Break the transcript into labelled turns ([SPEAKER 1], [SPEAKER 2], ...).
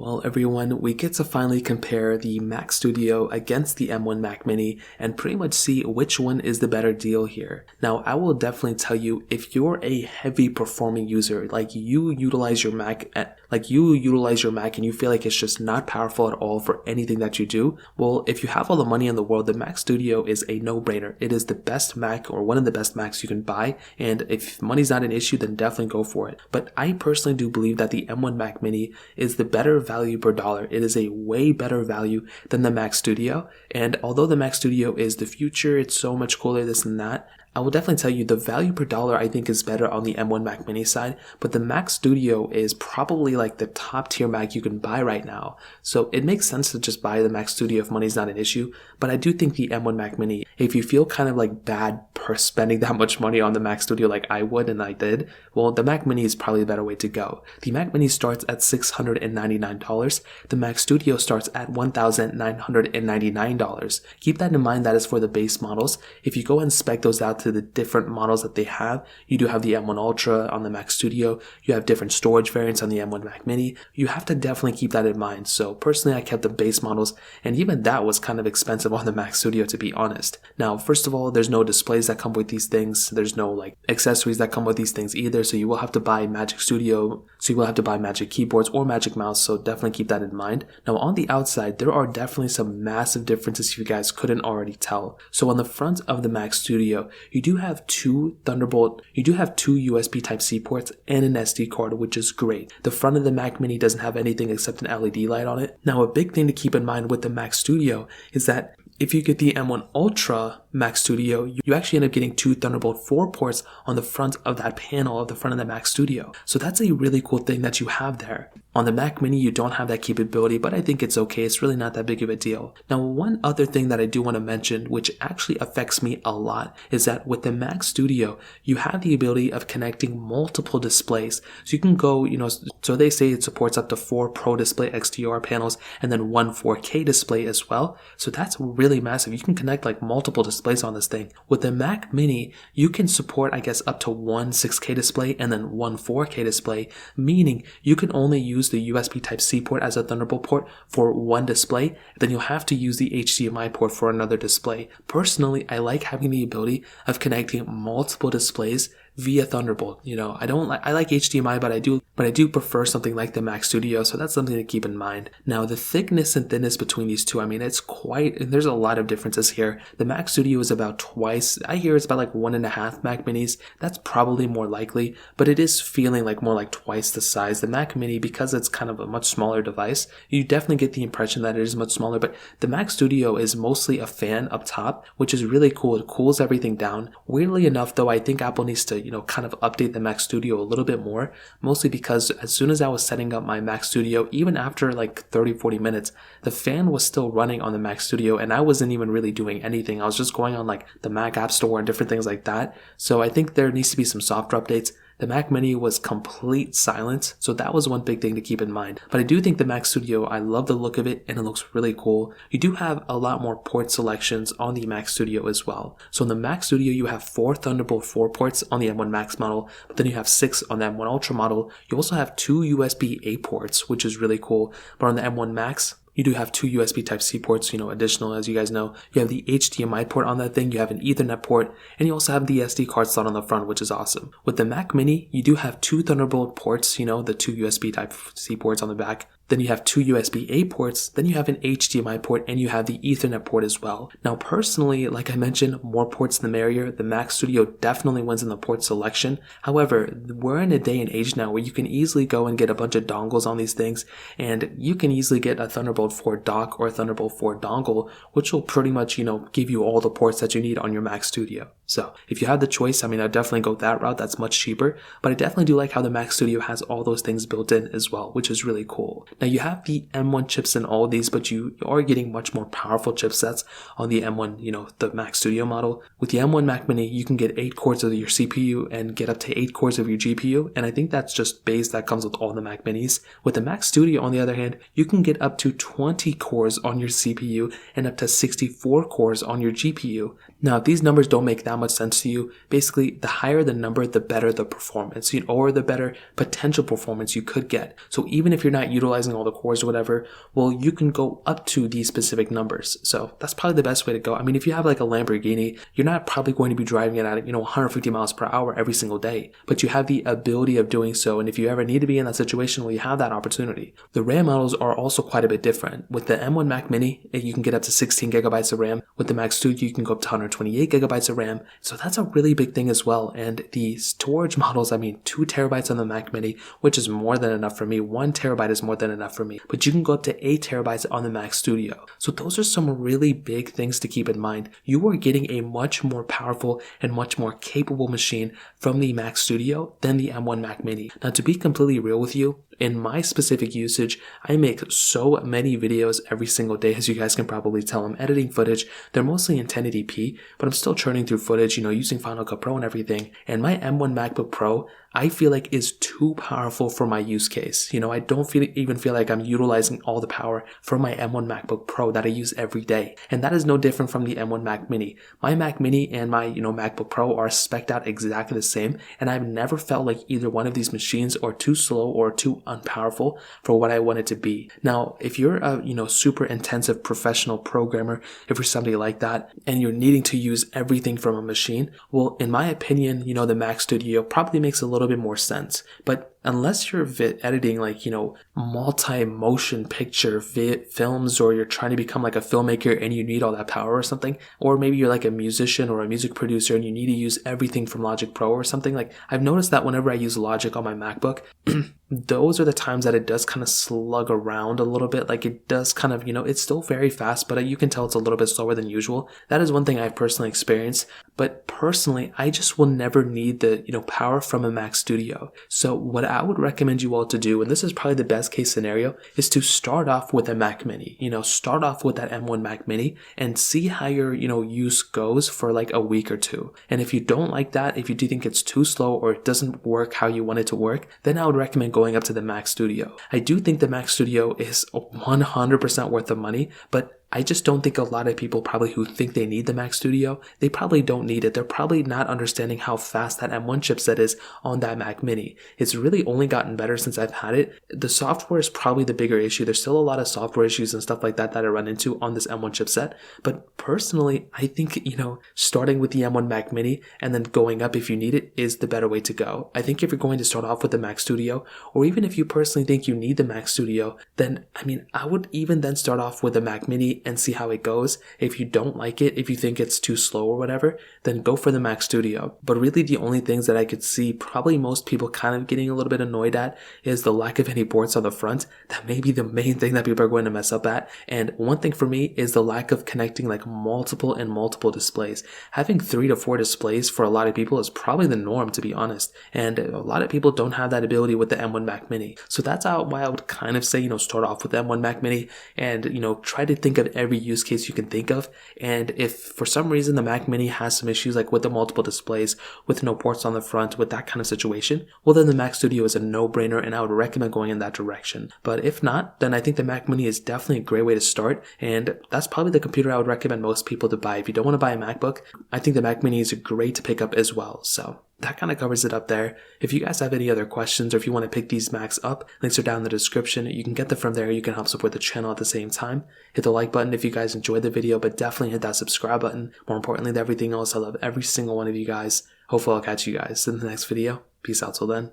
[SPEAKER 1] Well, everyone, we get to finally compare the Mac Studio against the M1 Mac Mini and pretty much see which one is the better deal here. Now, I will definitely tell you, if you're a heavy performing user, like you utilize your Mac and you feel like it's just not powerful at all for anything that you do, well, if you have all the money in the world, the Mac Studio is a no-brainer. It is the best Mac, or one of the best Macs you can buy, and if money's not an issue, then definitely go for it. But I personally do believe that the M1 Mac Mini is the better value per dollar. It is a way better value than the Mac Studio, and although the Mac Studio is the future, it's so much cooler, this and that, I will definitely tell you the value per dollar I think is better on the M1 Mac Mini side, but the Mac Studio is probably like the top tier Mac you can buy right now. So it makes sense to just buy the Mac Studio if money's not an issue, but I do think the M1 Mac Mini, if you feel kind of like bad per spending that much money on the Mac Studio like I would and I did, well, the Mac Mini is probably the better way to go. The Mac Mini starts at $699. The Mac Studio starts at $1,999. Keep that in mind, that is for the base models. If you go and spec those out to the different models that they have, you do have the M1 Ultra on the Mac Studio, you have different storage variants on the M1 Mac Mini. You have to definitely keep that in mind. So personally, I kept the base models, and even that was kind of expensive on the Mac Studio, to be honest. Now, first of all, there's no displays that come with these things. There's no like accessories that come with these things either. So you will have to buy Magic keyboards or Magic Mouse. So definitely keep that in mind. Now on the outside, there are definitely some massive differences if you guys couldn't already tell. So on the front of the Mac Studio, you do have two USB Type-C ports and an SD card, which is great. The front of the Mac Mini doesn't have anything except an LED light on it. Now, a big thing to keep in mind with the Mac Studio is that if you get the M1 Ultra Mac Studio, you actually end up getting two Thunderbolt 4 ports on the front of that panel of the front of the Mac Studio. So that's a really cool thing that you have there. On the Mac Mini, you don't have that capability, but I think it's okay. It's really not that big of a deal. Now, one other thing that I do want to mention, which actually affects me a lot, is that with the Mac Studio, you have the ability of connecting multiple displays. So you can go, so they say it supports up to 4 Pro Display XDR panels and then one 4K display as well. So that's really massive. You can connect like multiple displays on this thing. With the Mac Mini, you can support, I guess, up to one 6K display and then one 4K display, meaning you can only use the USB Type-C port as a Thunderbolt port for one display, then you'll have to use the HDMI port for another display. Personally, I like having the ability of connecting multiple displays via Thunderbolt. I like HDMI, but I do prefer something like the Mac Studio, so that's something to keep in mind. Now, the thickness and thinness between these two, there's a lot of differences here. The Mac Studio is about twice, I hear it's about like 1.5 Mac Minis. That's probably more likely, but it is feeling like more like twice the size. The Mac Mini, because it's kind of a much smaller device, you definitely get the impression that it is much smaller, but the Mac Studio is mostly a fan up top, which is really cool. It cools everything down. Weirdly enough, though, I think Apple needs to kind of update the Mac Studio a little bit more, mostly because as soon as I was setting up my Mac Studio, even after like 30-40 minutes, the fan was still running on the Mac Studio and I wasn't even really doing anything. I was just going on like the Mac App Store and different things like that. So I think there needs to be some software updates. The Mac Mini was complete silence, so that was one big thing to keep in mind. But I do think the Mac Studio, I love the look of it and it looks really cool. You do have a lot more port selections on the Mac Studio as well. So in the Mac Studio, you have 4 Thunderbolt 4 ports on the M1 Max model, but then you have 6 on the M1 Ultra model. You also have 2 USB-A ports, which is really cool. But on the M1 Max, you do have 2 USB Type-C ports, additional, as you guys know. You have the HDMI port on that thing, you have an Ethernet port, and you also have the SD card slot on the front, which is awesome. With the Mac Mini, you do have 2 Thunderbolt ports, the 2 USB Type-C ports on the back. Then you have 2 USB-A ports, then you have an HDMI port, and you have the Ethernet port as well. Now, personally, like I mentioned, more ports the merrier. The Mac Studio definitely wins in the port selection. However, we're in a day and age now where you can easily go and get a bunch of dongles on these things, and you can easily get a Thunderbolt 4 dock or a Thunderbolt 4 dongle, which will pretty much, give you all the ports that you need on your Mac Studio. So if you have the choice, I'd definitely go that route. That's much cheaper, but I definitely do like how the Mac Studio has all those things built in as well, which is really cool. Now, you have the M1 chips in all of these, but you are getting much more powerful chipsets on the M1, the Mac Studio model. With the M1 Mac Mini, you can get 8 cores of your CPU and get up to 8 cores of your GPU, and I think that's just base that comes with all the Mac Minis. With the Mac Studio, on the other hand, you can get up to 20 cores on your CPU and up to 64 cores on your GPU. Now, if these numbers don't make that much sense to you, basically the higher the number, the better the performance, or the better potential performance you could get. So even if you're not utilizing all the cores or whatever, well, you can go up to these specific numbers. So that's probably the best way to go. I mean, if you have like a Lamborghini, you're not probably going to be driving it at, 150 miles per hour every single day, but you have the ability of doing so. And if you ever need to be in that situation, well, you have that opportunity. The RAM models are also quite a bit different. With the M1 Mac Mini, you can get up to 16 gigabytes of RAM. With the Mac Studio, you can go up to 128 gigabytes of RAM. So that's a really big thing as well. And the storage models, 2 terabytes on the Mac Mini, which is more than enough for me. 1 terabyte is more than enough for me. But you can go up to 8 terabytes on the Mac Studio. So those are some really big things to keep in mind. You are getting a much more powerful and much more capable machine from the Mac Studio than the M1 Mac Mini. Now, to be completely real with you, in my specific usage, I make so many videos every single day, as you guys can probably tell. I'm editing footage. They're mostly in 1080p, but I'm still churning through footage, using Final Cut Pro and everything. And my M1 MacBook Pro, I feel like is too powerful for my use case. I don't even feel like I'm utilizing all the power from my M1 MacBook Pro that I use every day. And that is no different from the M1 Mac Mini. My Mac Mini and my, MacBook Pro are spec'd out exactly the same. And I've never felt like either one of these machines are too slow or too unpowerful for what I want it to be. Now, if you're a, super intensive professional programmer, if you're somebody like that, and you're needing to use everything from a machine, well, in my opinion, the Mac Studio probably makes a little bit more sense. But unless you're editing like, multi-motion picture films, or you're trying to become like a filmmaker and you need all that power or something, or maybe you're like a musician or a music producer and you need to use everything from Logic Pro or something, like I've noticed that whenever I use Logic on my MacBook, those are the times that it does kind of slug around a little bit. Like it does kind of, it's still very fast, but you can tell it's a little bit slower than usual. That is one thing I've personally experienced. But personally, I just will never need the, power from a Mac Studio. So what I would recommend you all to do, and this is probably the best case scenario, is to start off with a Mac Mini. Start off with that M1 Mac Mini and see how your, use goes for like a week or two. And if you don't like that, if you do think it's too slow or it doesn't work how you want it to work, then I would recommend going up to the Mac Studio. I do think the Mac Studio is 100% worth the money, but I just don't think a lot of people probably who think they need the Mac Studio, they probably don't need it. They're probably not understanding how fast that M1 chipset is on that Mac Mini. It's really only gotten better since I've had it. The software is probably the bigger issue. There's still a lot of software issues and stuff like that I run into on this M1 chipset. But personally, I think, starting with the M1 Mac Mini and then going up if you need it is the better way to go. I think if you're going to start off with the Mac Studio, or even if you personally think you need the Mac Studio, then, I would even then start off with the Mac Mini and see how it goes. If you don't like it, if you think it's too slow or whatever, then go for the Mac Studio. But really the only things that I could see probably most people kind of getting a little bit annoyed at is the lack of any ports on the front. That may be the main thing that people are going to mess up at. And one thing for me is the lack of connecting like multiple displays. Having 3 to 4 displays for a lot of people is probably the norm, to be honest. And a lot of people don't have that ability with the M1 Mac Mini. So that's why I would kind of say, start off with the M1 Mac Mini and, try to think of every use case you can think of. And if for some reason the Mac Mini has some issues like with the multiple displays, with no ports on the front, with that kind of situation, well then the Mac Studio is a no-brainer and I would recommend going in that direction. But if not, then I think the Mac Mini is definitely a great way to start, and that's probably the computer I would recommend most people to buy. If you don't want to buy a MacBook, I think the Mac Mini is great to pick up as well. So that kind of covers it up there. If you guys have any other questions or if you want to pick these Macs up, links are down in the description. You can get them from there. You can help support the channel at the same time. Hit the like button if you guys enjoyed the video, but definitely hit that subscribe button. More importantly than everything else, I love every single one of you guys. Hopefully I'll catch you guys in the next video. Peace out till then.